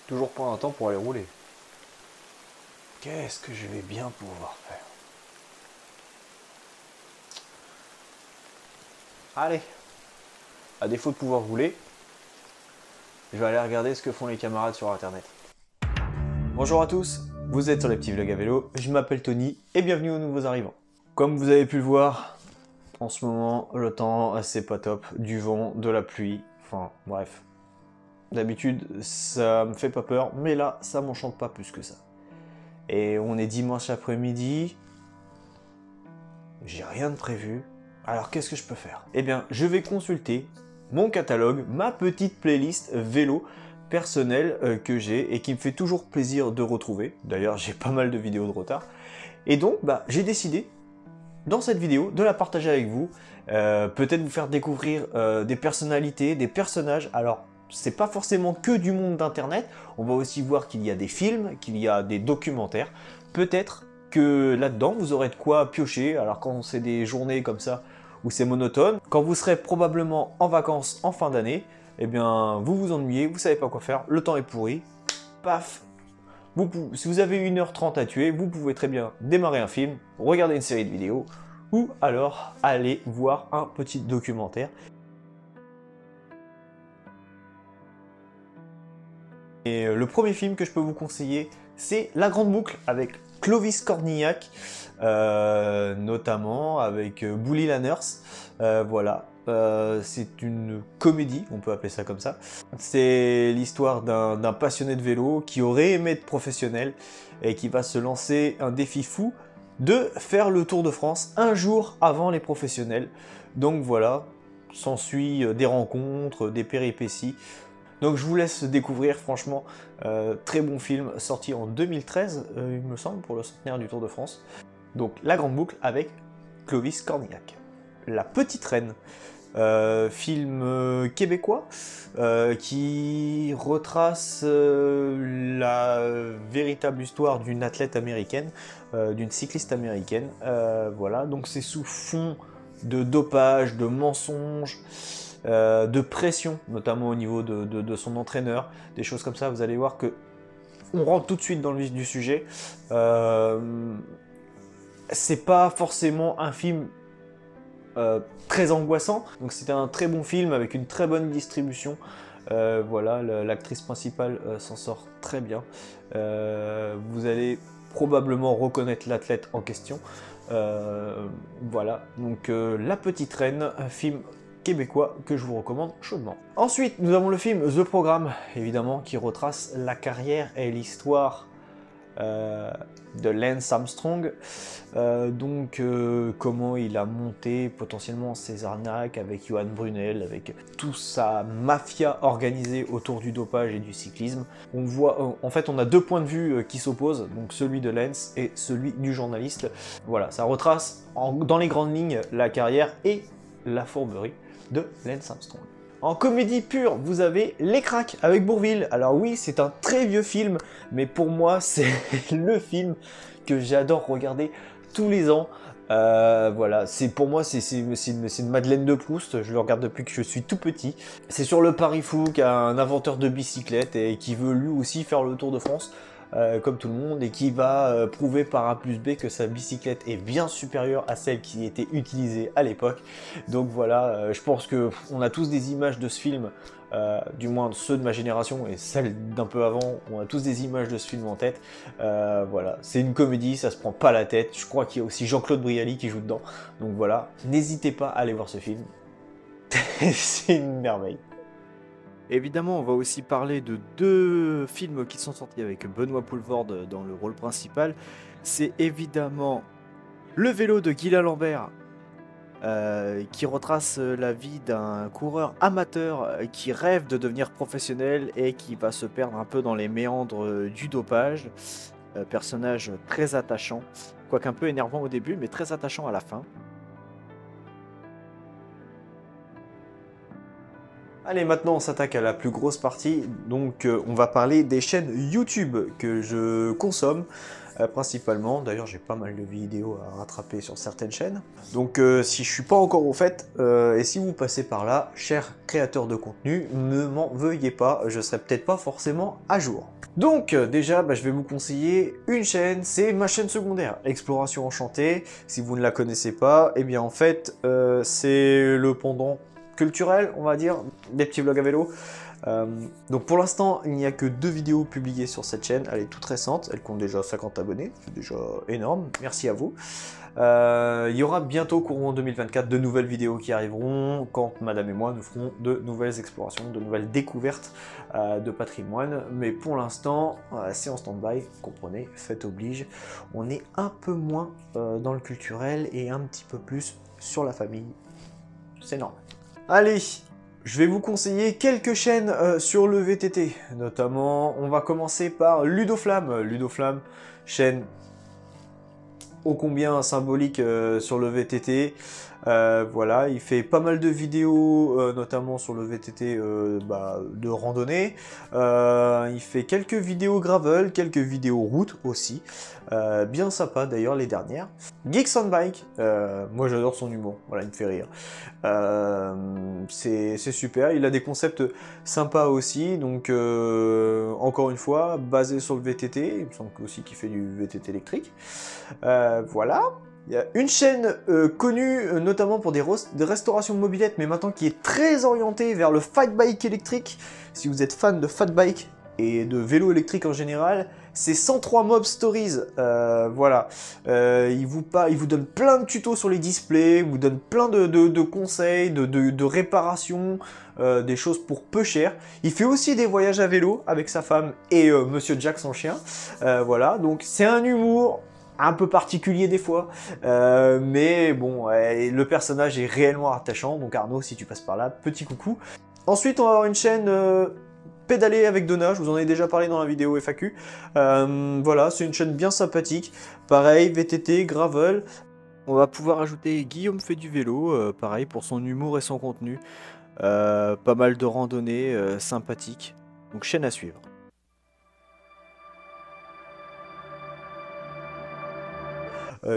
Toujours pas un temps pour aller rouler. Qu'est-ce que je vais bien pouvoir faire? Allez, à défaut de pouvoir rouler, je vais aller regarder ce que font les camarades sur internet. Bonjour à tous, vous êtes sur les petits vlogs à vélo, je m'appelle Tony et bienvenue aux nouveaux arrivants. Comme vous avez pu le voir, en ce moment le temps c'est pas top, du vent, de la pluie, enfin bref. D'habitude ça me fait pas peur, mais là ça m'enchante pas plus que ça. Et on est dimanche après-midi, j'ai rien de prévu, alors qu'est-ce que je peux faire? Eh bien je vais consulter mon catalogue, ma petite playlist vélo personnelle que j'ai et qui me fait toujours plaisir de retrouver. D'ailleurs j'ai pas mal de vidéos de retard. Et donc j'ai décidé dans cette vidéo de la partager avec vous, peut-être vous faire découvrir des personnalités, des personnages. Alors c'est pas forcément que du monde d'internet, on va aussi voir qu'il y a des films, qu'il y a des documentaires. Peut-être que là-dedans vous aurez de quoi piocher, alors quand c'est des journées comme ça où c'est monotone, quand vous serez probablement en vacances en fin d'année, eh bien vous vous ennuyez, vous savez pas quoi faire, le temps est pourri, paf, si vous avez 1h30 à tuer, vous pouvez très bien démarrer un film, regarder une série de vidéos, ou alors aller voir un petit documentaire. Et le premier film que je peux vous conseiller, c'est La Grande Boucle avec Clovis Cornillac, notamment avec Bouli la Nurse. Voilà, c'est une comédie, on peut appeler ça comme ça. C'est l'histoire d'un passionné de vélo qui aurait aimé être professionnel et qui va se lancer un défi fou de faire le Tour de France un jour avant les professionnels. Donc voilà, s'ensuit des rencontres, des péripéties. Donc je vous laisse découvrir, franchement, très bon film, sorti en 2013, il me semble, pour le centenaire du Tour de France. Donc La Grande Boucle avec Clovis Cornillac. La Petite Reine, film québécois qui retrace la véritable histoire d'une athlète américaine, d'une cycliste américaine. Voilà, donc c'est sous fond de dopage, de mensonges, de pression, notamment au niveau de son entraîneur, des choses comme ça. Vous allez voir que on rentre tout de suite dans le vif du sujet. C'est pas forcément un film très angoissant, donc c'était un très bon film avec une très bonne distribution. Voilà, l'actrice principale s'en sort très bien. Vous allez probablement reconnaître l'athlète en question. Voilà, donc La Petite Reine, un film québécois que je vous recommande chaudement. Ensuite, nous avons le film The Programme, évidemment, qui retrace la carrière et l'histoire de Lance Armstrong, comment il a monté potentiellement ses arnaques avec Johan Brunel, avec toute sa mafia organisée autour du dopage et du cyclisme. On voit, en fait, on a deux points de vue qui s'opposent, donc celui de Lance et celui du journaliste. Voilà, ça retrace dans les grandes lignes la carrière et la fourberie de Lance Armstrong. En comédie pure, vous avez Les Craques avec Bourvil. Alors oui, c'est un très vieux film, mais pour moi, c'est le film que j'adore regarder tous les ans. Voilà, pour moi, c'est une Madeleine de Proust. Je le regarde depuis que je suis tout petit. C'est sur le pari fou qu'un inventeur de bicyclette et qui veut lui aussi faire le Tour de France. Comme tout le monde, et qui va prouver par A plus B que sa bicyclette est bien supérieure à celle qui était utilisée à l'époque. Donc voilà, je pense que on a tous des images de ce film, du moins ceux de ma génération et celles d'un peu avant, on a tous des images de ce film en tête. Voilà, c'est une comédie, ça se prend pas la tête. Je crois qu'il y a aussi Jean-Claude Brialy qui joue dedans. Donc voilà, n'hésitez pas à aller voir ce film. C'est une merveille. Évidemment, on va aussi parler de deux films qui sont sortis avec Benoît Poelvoorde dans le rôle principal. C'est évidemment Le vélo de Guylain Lambert, qui retrace la vie d'un coureur amateur qui rêve de devenir professionnel et qui va se perdre un peu dans les méandres du dopage. Personnage très attachant, quoique un peu énervant au début, mais très attachant à la fin. Allez, maintenant on s'attaque à la plus grosse partie, donc on va parler des chaînes YouTube que je consomme. principalement. D'ailleurs, j'ai pas mal de vidéos à rattraper sur certaines chaînes. Donc si je suis pas encore au fait, et si vous passez par là, chers créateurs de contenu, ne m'en veuillez pas, je serai peut-être pas forcément à jour. Donc déjà, je vais vous conseiller une chaîne, c'est ma chaîne secondaire, Exploration Enchantée. Si vous ne la connaissez pas, eh bien en fait, c'est le pendant culturel, on va dire, des petits vlogs à vélo. Donc pour l'instant, il n'y a que 2 vidéos publiées sur cette chaîne, elle est toute récente, elle compte déjà 50 abonnés, c'est déjà énorme, merci à vous. Il y aura bientôt, courant 2024, de nouvelles vidéos qui arriveront, quand madame et moi nous ferons de nouvelles explorations, de nouvelles découvertes de patrimoine, mais pour l'instant, c'est en stand-by, comprenez, fête oblige, on est un peu moins dans le culturel et un petit peu plus sur la famille, c'est normal. Allez, je vais vous conseiller quelques chaînes sur le VTT, notamment on va commencer par Ludoflamme. Ludoflamme, chaîne ô combien symbolique sur le VTT. Voilà, il fait pas mal de vidéos, notamment sur le VTT de randonnée. Il fait quelques vidéos gravel, quelques vidéos route aussi. Bien sympa d'ailleurs les dernières. Geeks on Bike, moi j'adore son humour, voilà, il me fait rire. C'est super, il a des concepts sympas aussi, donc encore une fois, basé sur le VTT, il me semble aussi qu'il fait du VTT électrique. Voilà. Il y a une chaîne connue notamment pour des restaurations de mobylettes, mais maintenant qui est très orientée vers le fat bike électrique. Si vous êtes fan de fat bike et de vélo électrique en général, c'est 103 Mob Stories. Voilà, il vous donne plein de tutos sur les displays, il vous donne plein de conseils, de réparations, des choses pour peu cher. Il fait aussi des voyages à vélo avec sa femme et Monsieur Jack son chien. Voilà, donc c'est un humour un peu particulier des fois, mais bon, le personnage est réellement attachant, donc Arnaud, si tu passes par là, petit coucou. Ensuite, on va avoir une chaîne pédaler avec Donna, je vous en ai déjà parlé dans la vidéo FAQ. Voilà, c'est une chaîne bien sympathique, pareil, VTT, gravel. On va pouvoir ajouter Guillaume fait du vélo, pareil pour son humour et son contenu. Pas mal de randonnées sympathiques, donc chaîne à suivre.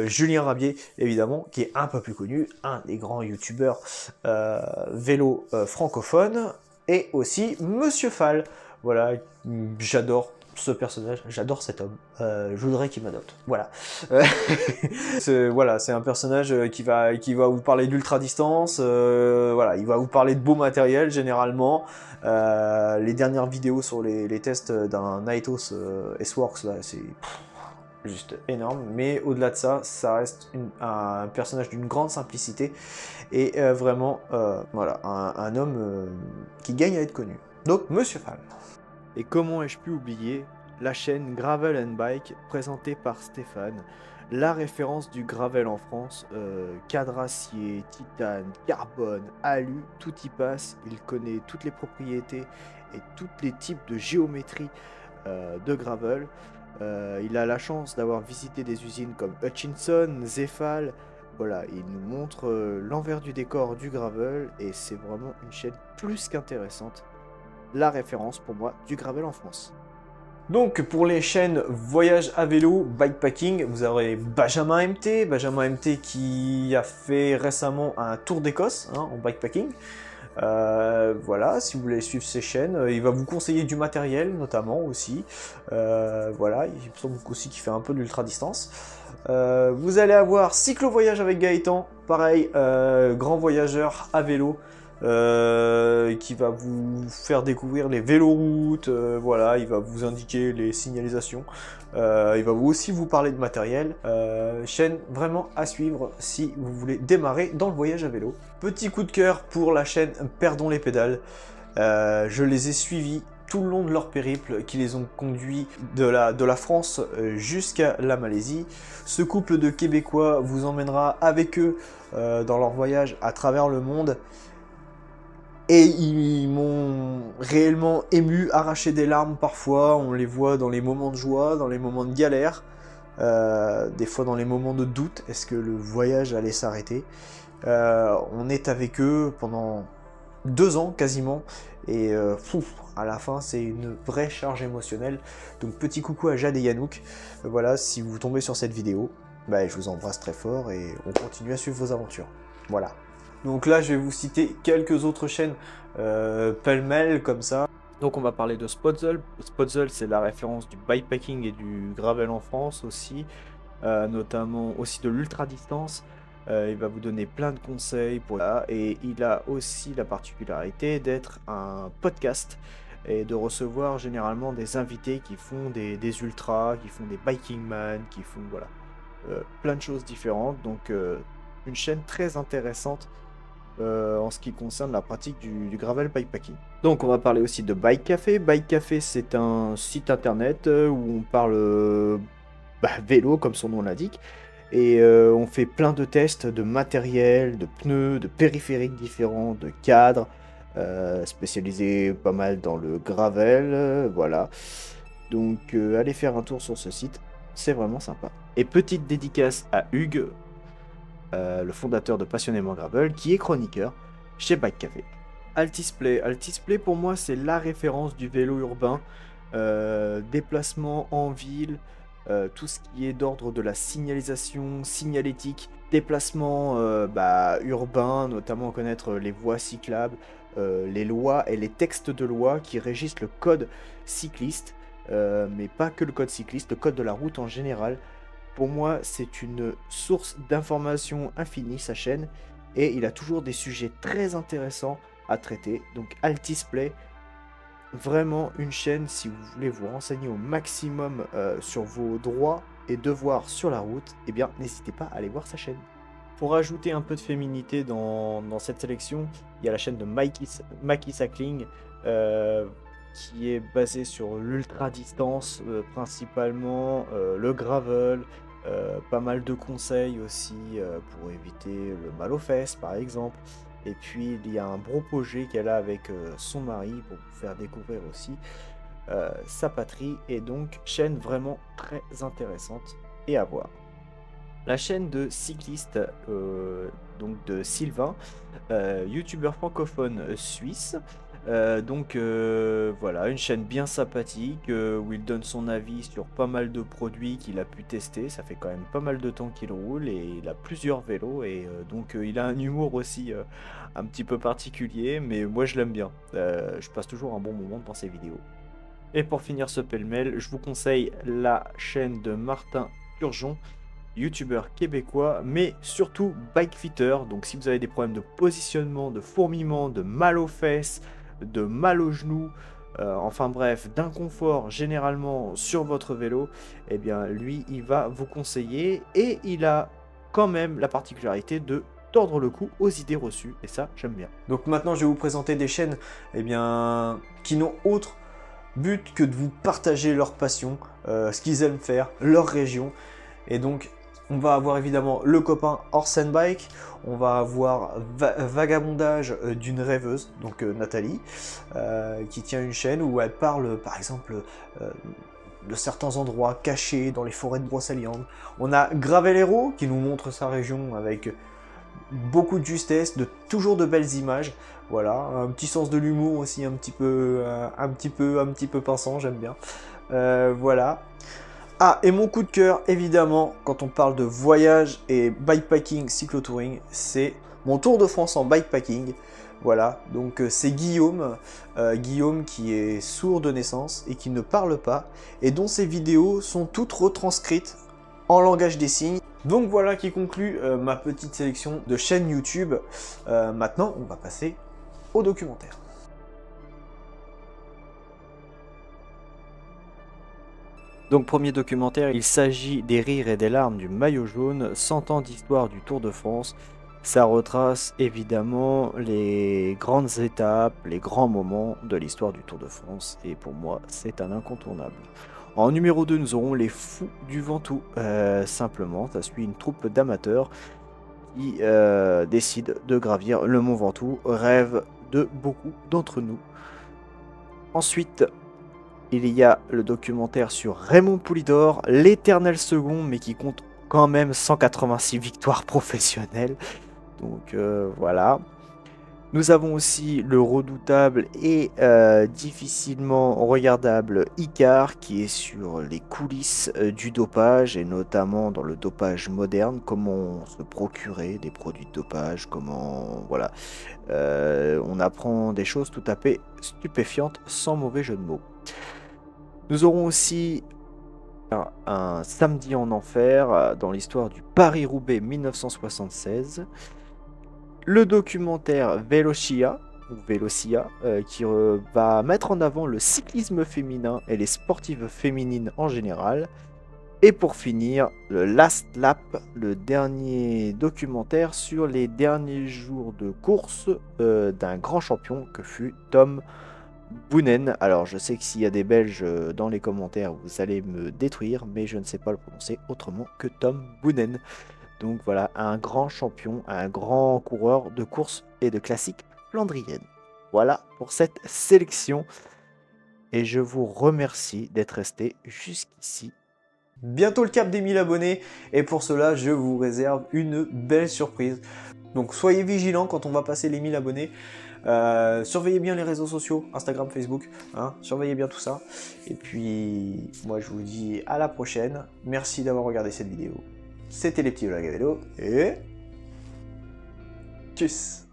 Julien Rabier, évidemment, qui est un peu plus connu, un des grands youtubeurs vélo francophones, et aussi Monsieur Fall. Voilà, j'adore ce personnage, j'adore cet homme, je voudrais qu'il m'adopte, voilà. Voilà, c'est un personnage qui va vous parler d'ultra distance, voilà, il va vous parler de beau matériel généralement. Les dernières vidéos sur les tests d'un Nightos S-Works, là, c'est juste énorme, mais au-delà de ça, ça reste un personnage d'une grande simplicité et vraiment, voilà, un homme qui gagne à être connu. Donc, Monsieur Fall. Et comment ai-je pu oublier la chaîne Gravel and Bike présentée par Stéphane, la référence du gravel en France, cadre acier, titane, carbone, alu, tout y passe, il connaît toutes les propriétés et tous les types de géométrie de gravel. Il a la chance d'avoir visité des usines comme Hutchinson, Zefal. Voilà, il nous montre l'envers du décor du gravel et c'est vraiment une chaîne plus qu'intéressante. La référence pour moi du gravel en France. Donc pour les chaînes voyage à vélo, bikepacking, vous aurez Benjamin MT qui a fait récemment un tour d'Écosse en bikepacking. Voilà, si vous voulez suivre ses chaînes, il va vous conseiller du matériel notamment aussi. Voilà, il me semble aussi qu'il fait un peu de l'ultra distance. Vous allez avoir Cyclo Voyage avec Gaëtan, pareil, grand voyageur à vélo. Qui va vous faire découvrir les véloroutes, voilà, il va vous indiquer les signalisations, il va aussi vous parler de matériel, chaîne vraiment à suivre si vous voulez démarrer dans le voyage à vélo. Petit coup de cœur pour la chaîne Perdons les pédales, je les ai suivis tout le long de leur périple qui les ont conduits de la France jusqu'à la Malaisie. Ce couple de Québécois vous emmènera avec eux dans leur voyage à travers le monde. Et ils m'ont réellement ému, arraché des larmes parfois, on les voit dans les moments de joie, dans les moments de galère, des fois dans les moments de doute, est-ce que le voyage allait s'arrêter? On est avec eux pendant 2 ans quasiment. Et à la fin, c'est une vraie charge émotionnelle. Donc petit coucou à Jade et Yannouk. Voilà, si vous tombez sur cette vidéo, bah, je vous embrasse très fort et on continue à suivre vos aventures. Voilà. Donc là, je vais vous citer quelques autres chaînes pêle-mêle comme ça. Donc on va parler de Spotzel. Spotzel, c'est la référence du bikepacking et du gravel en France aussi, notamment aussi de l'ultra-distance. Il va vous donner plein de conseils pour là, et il a aussi la particularité d'être un podcast et de recevoir généralement des invités qui font des ultras, qui font des biking man, qui font voilà, plein de choses différentes. Donc une chaîne très intéressante en ce qui concerne la pratique du gravel bikepacking. Donc on va parler aussi de Bike Café. Bike Café, c'est un site internet où on parle vélo comme son nom l'indique. Et on fait plein de tests de matériel, de pneus, de périphériques différents, de cadres, spécialisés pas mal dans le gravel, voilà. Donc allez faire un tour sur ce site, c'est vraiment sympa. Et petite dédicace à Hugues, le fondateur de Passionnément Gravel, qui est chroniqueur chez Bike Café. Altisplay. Altisplay pour moi c'est la référence du vélo urbain, déplacement en ville, tout ce qui est d'ordre de la signalisation, signalétique, déplacement urbain, notamment connaître les voies cyclables, les lois et les textes de loi qui régissent le code cycliste, mais pas que le code cycliste, le code de la route en général. Pour moi, c'est une source d'informations infinie, sa chaîne, et il a toujours des sujets très intéressants à traiter. Donc Altisplay, vraiment une chaîne si vous voulez vous renseigner au maximum sur vos droits et devoirs sur la route, eh bien n'hésitez pas à aller voir sa chaîne. Pour ajouter un peu de féminité dans cette sélection, il y a la chaîne de Maki Cycling qui est basée sur l'ultra distance principalement, le gravel, pas mal de conseils aussi pour éviter le mal aux fesses par exemple. Et puis il y a un gros projet qu'elle a avec son mari pour vous faire découvrir aussi sa patrie, et donc chaîne vraiment très intéressante et à voir. La chaîne de cycliste donc de Sylvain, youtubeur francophone suisse. Voilà, une chaîne bien sympathique où il donne son avis sur pas mal de produits qu'il a pu tester. Ça fait quand même pas mal de temps qu'il roule et il a plusieurs vélos, et donc il a un humour aussi un petit peu particulier, mais moi je l'aime bien. Je passe toujours un bon moment devant ses vidéos. Et pour finir ce pêle-mêle, je vous conseille la chaîne de Martin Turgeon, youtubeur québécois, mais surtout bikefitter. Donc si vous avez des problèmes de positionnement, de fourmillement, de mal aux fesses, de mal aux genoux, enfin bref, d'inconfort généralement sur votre vélo, eh bien lui il va vous conseiller, et il a quand même la particularité de tordre le cou aux idées reçues, et ça j'aime bien. Donc maintenant je vais vous présenter des chaînes qui n'ont autre but que de vous partager leur passion, ce qu'ils aiment faire, leur région. Et donc on va avoir évidemment le copain Horse and Bike, on va avoir Vagabondage d'une rêveuse, donc Nathalie, qui tient une chaîne où elle parle par exemple de certains endroits cachés dans les forêts de Brocéliande. On a Gravelero qui nous montre sa région avec beaucoup de justesse, toujours de belles images. Voilà, un petit sens de l'humour aussi, un petit peu pinçant, j'aime bien. Voilà. Ah, et mon coup de cœur, évidemment, quand on parle de voyage et bikepacking, cyclotouring, c'est mon Tour de France en bikepacking. Voilà, donc c'est Guillaume, Guillaume qui est sourd de naissance et qui ne parle pas, et dont ses vidéos sont toutes retranscrites en langage des signes. Donc voilà qui conclut ma petite sélection de chaînes YouTube. Maintenant, on va passer au documentaire. Donc premier documentaire, il s'agit des rires et des larmes du maillot jaune, 100 ans d'histoire du Tour de France. Ça retrace évidemment les grandes étapes, les grands moments de l'histoire du Tour de France, et pour moi c'est un incontournable. En numéro 2, nous aurons les Fous du Ventoux. Simplement, ça suit une troupe d'amateurs qui décident de gravir le Mont Ventoux, rêve de beaucoup d'entre nous. Ensuite, il y a le documentaire sur Raymond Poulidor, l'éternel second, mais qui compte quand même 186 victoires professionnelles. Donc voilà. Nous avons aussi le redoutable et difficilement regardable Icar qui est sur les coulisses du dopage et notamment dans le dopage moderne, comment se procurer des produits de dopage, comment voilà, on apprend des choses tout à fait stupéfiantes sans mauvais jeu de mots. Nous aurons aussi un samedi en enfer dans l'histoire du Paris-Roubaix 1976. Le documentaire Velocia, ou Velocia, qui va mettre en avant le cyclisme féminin et les sportives féminines en général. Et pour finir, le Last Lap, le dernier documentaire sur les derniers jours de course d'un grand champion que fut Tom Boonen. Alors je sais que s'il y a des Belges dans les commentaires, vous allez me détruire, mais je ne sais pas le prononcer autrement que Tom Boonen. Donc voilà, un grand champion, un grand coureur de course et de classiques flandriennes. Voilà pour cette sélection. Et je vous remercie d'être resté jusqu'ici. Bientôt le cap des 1000 abonnés, et pour cela, je vous réserve une belle surprise. Donc soyez vigilants quand on va passer les 1000 abonnés. Surveillez bien les réseaux sociaux, Instagram, Facebook, hein, surveillez bien tout ça. Et puis, moi je vous dis à la prochaine. Merci d'avoir regardé cette vidéo. C'était les petits de la Gavello, et tchuss.